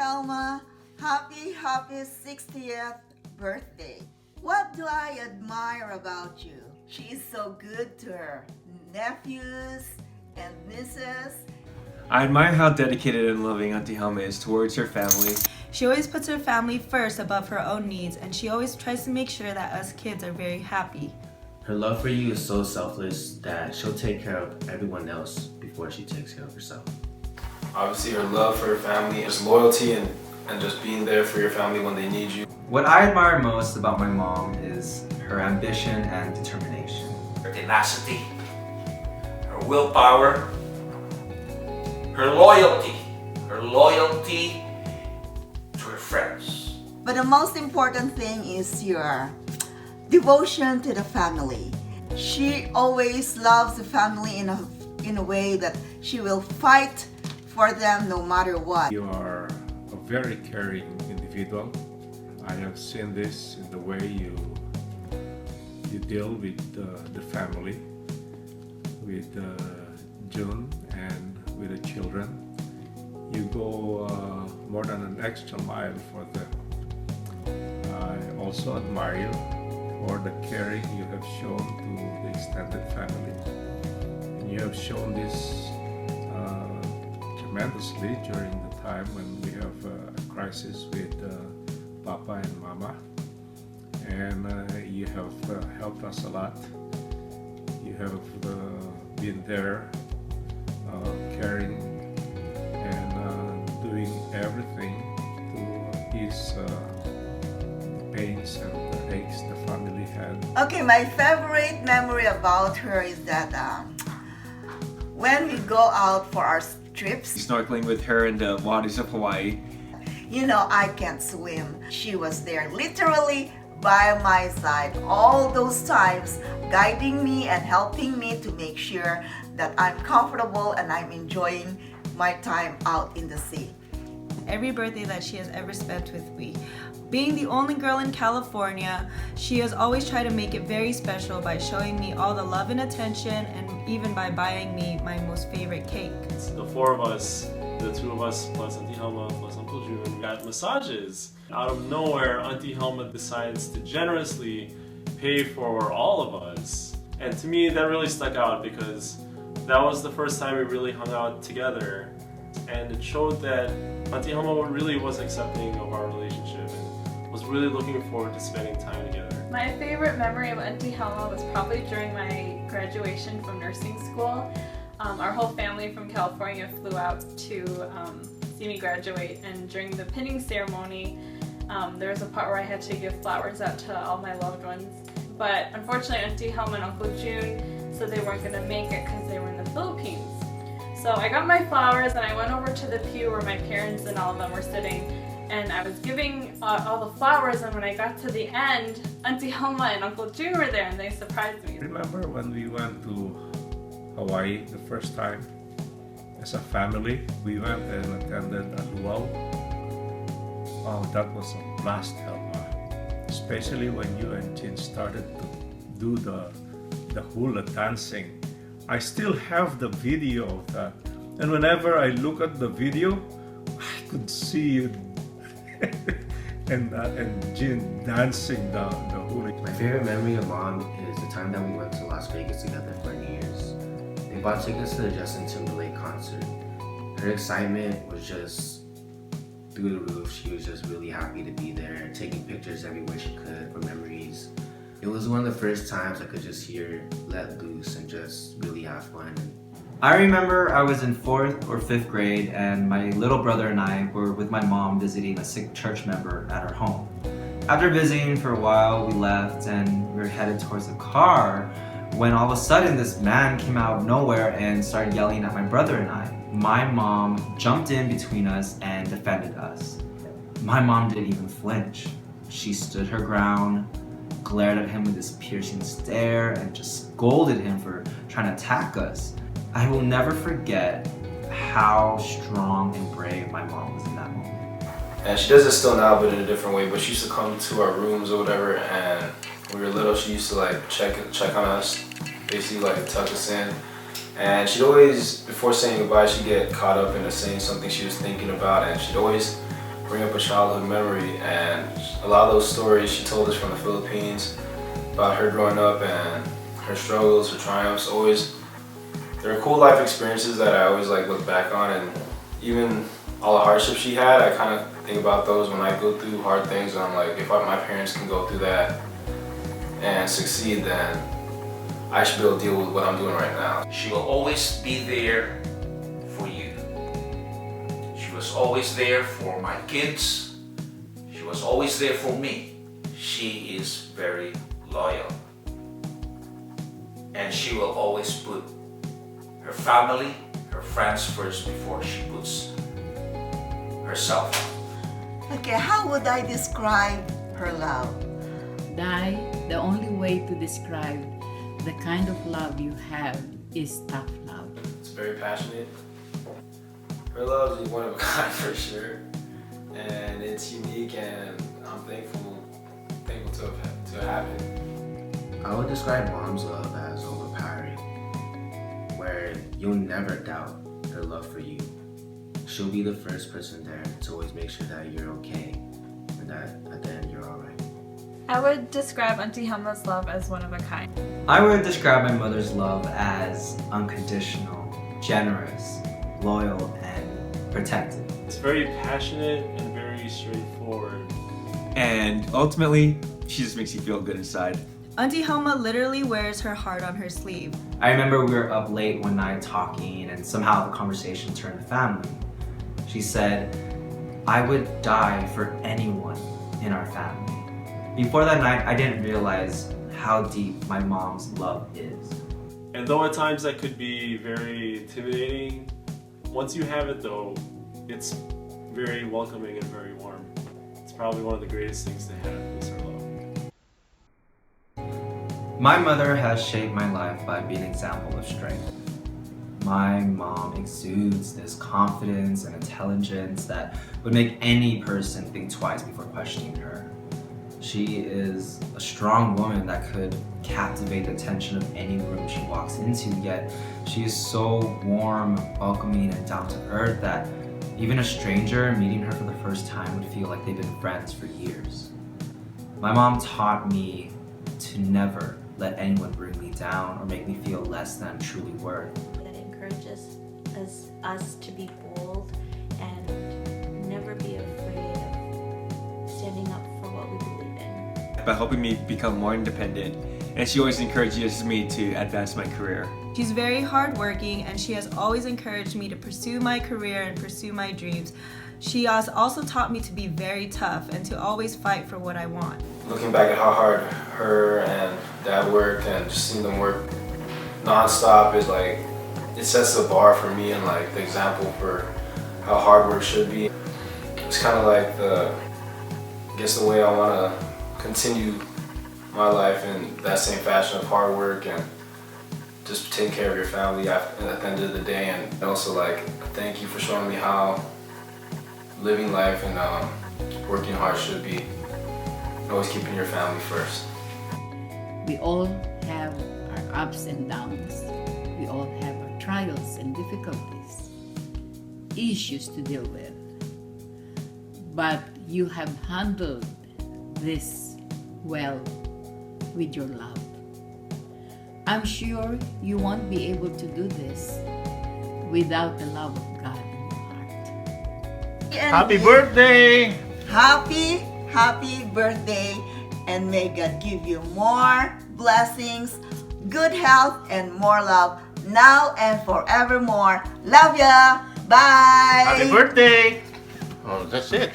Helma, happy 60th birthday. What do I admire about you? She is so good to her nephews and nieces. I admire how dedicated and loving Auntie Helma is towards her family. She always puts her family first above her own needs, and she always tries to make sure that us kids are very happy. Her love for you is so selfless that she'll take care of everyone else before she takes care of herself. Obviously, her love for her family is loyalty and just being there for your family when they need you. What I admire most about my mom is her ambition and determination. Her tenacity, her willpower, her loyalty to her friends. But the most important thing is your devotion to the family. She always loves the family in a way that she will fight for them no matter what. You are a very caring individual. I have seen this in the way you deal with the family, with June and with the children. You go more than an extra mile for them. I also admire you for the caring you have shown to the extended family. And you have shown this tremendously during the time when we have a crisis with Papa and Mama, and you have helped us a lot. You have been there, caring and doing everything to ease the pains and the aches the family had. Okay, my favorite memory about her is that when we go out for our trips, Snorkeling with her in the waters of Hawaii. you know, I can't swim. She was there literally by my side all those times, guiding me and helping me to make sure that I'm comfortable and I'm enjoying my time out in the sea. Every birthday that she has ever spent with me. Being the only girl in California, she has always tried to make it very special by showing me all the love and attention, and even by buying me my most favorite cake. The four of us, the two of us plus Auntie Helma plus Uncle June, got massages. Out of nowhere, Auntie Helma decides to generously pay for all of us. And to me, that really stuck out because that was the first time we really hung out together. And it showed that Auntie Helma really was accepting of our relationship and was really looking forward to spending time together. My favorite memory of Auntie Helma was probably during my graduation from nursing school. Our whole family from California flew out to see me graduate, and during the pinning ceremony, there was a part where I had to give flowers out to all my loved ones. But unfortunately, Auntie Helma and Uncle June said they weren't going to make it because they were in the Philippines. So I got my flowers and I went over to the pew where my parents and all of them were sitting, and I was giving all the flowers, and when I got to the end, Auntie Helma and Uncle June were there and they surprised me. Remember when we went to Hawaii the first time as a family? We went and attended a luau. Oh, that was a blast, Helma. Especially when you and Jin started to do the hula dancing. I still have the video of that, and whenever I look at the video, I could see you and Jin dancing the hula. My favorite memory of Mom is the time that we went to Las Vegas together for New Year's. They bought tickets to the Justin Timberlake concert. Her excitement was just through the roof. She was just really happy to be there, taking pictures everywhere she could for memories. It was one of the first times I could just hear her let loose and just really have fun. I remember I was in 4th or 5th grade, and my little brother and I were with my mom visiting a sick church member at her home. After visiting for a while, we left and we were headed towards the car when all of a sudden this man came out of nowhere and started yelling at my brother and I. My mom jumped in between us and defended us. My mom didn't even flinch. She stood her ground, glared at him with this piercing stare, and just scolded him for trying to attack us. I will never forget how strong and brave my mom was in that moment. And she does it still now, but in a different way. But she used to come to our rooms or whatever, and when we were little, she used to like check on us, basically like tuck us in. And she'd always, before saying goodbye, she'd get caught up into saying something she was thinking about, and she'd always bring up a childhood memory, and a lot of those stories she told us from the Philippines about her growing up and her struggles, her triumphs, they're cool life experiences that I always like look back on, and even all the hardships she had, I kind of think about those when I go through hard things, and I'm like, if my parents can go through that and succeed, then I should be able to deal with what I'm doing right now. She will always be there for you. She was always there for my kids. She was always there for me. She is very loyal. And she will always put her family, her friends first before she puts herself. Okay, how would I describe her love? Dai, the only way to describe the kind of love you have is tough love. It's very passionate. Her love is one of a kind for sure, and it's unique, and I'm thankful to have it. I would describe mom's love as overpowering, where you'll never doubt her love for you. She'll be the first person there to always make sure that you're okay and that at the end you're alright. I would describe Auntie Helma's love as one of a kind. I would describe my mother's love as unconditional, generous, loyal, and protective. It's very passionate and very straightforward. And ultimately, she just makes you feel good inside. Auntie Helma literally wears her heart on her sleeve. I remember we were up late one night talking, and somehow the conversation turned to family. She said, "I would die for anyone in our family." Before that night, I didn't realize how deep my mom's love is. And though at times that could be very intimidating, once you have it though, it's very welcoming and very warm. It's probably one of the greatest things to have is her love. My mother has shaped my life by being an example of strength. My mom exudes this confidence and intelligence that would make any person think twice before questioning her. She is a strong woman that could captivate the attention of any room she walks into, yet she is so warm, welcoming, and down to earth that even a stranger meeting her for the first time would feel like they've been friends for years. My mom taught me to never let anyone bring me down or make me feel less than I'm truly worth. That encourages us to be bold and never be afraid of standing up for what we believe in. By helping me become more independent, and she always encourages me to advance my career. She's very hardworking, and she has always encouraged me to pursue my career and pursue my dreams. She has also taught me to be very tough and to always fight for what I want. Looking back at how hard her and Dad worked, and just seeing them work non-stop is like, it sets the bar for me and like the example for how hard work should be. It's kind of like the way I want to continue my life in that same fashion of hard work and just taking care of your family at the end of the day, and also like thank you for showing me how living life and working hard should be, and always keeping your family first. We all have our ups and downs. We all have our trials and difficulties, issues to deal with. But you have handled this well with your love. I'm sure you won't be able to do this without the love of God in your heart. Happy birthday! Happy birthday, and may God give you more blessings, good health, and more love now and forevermore. Love ya. Bye. Happy birthday! Oh, that's it.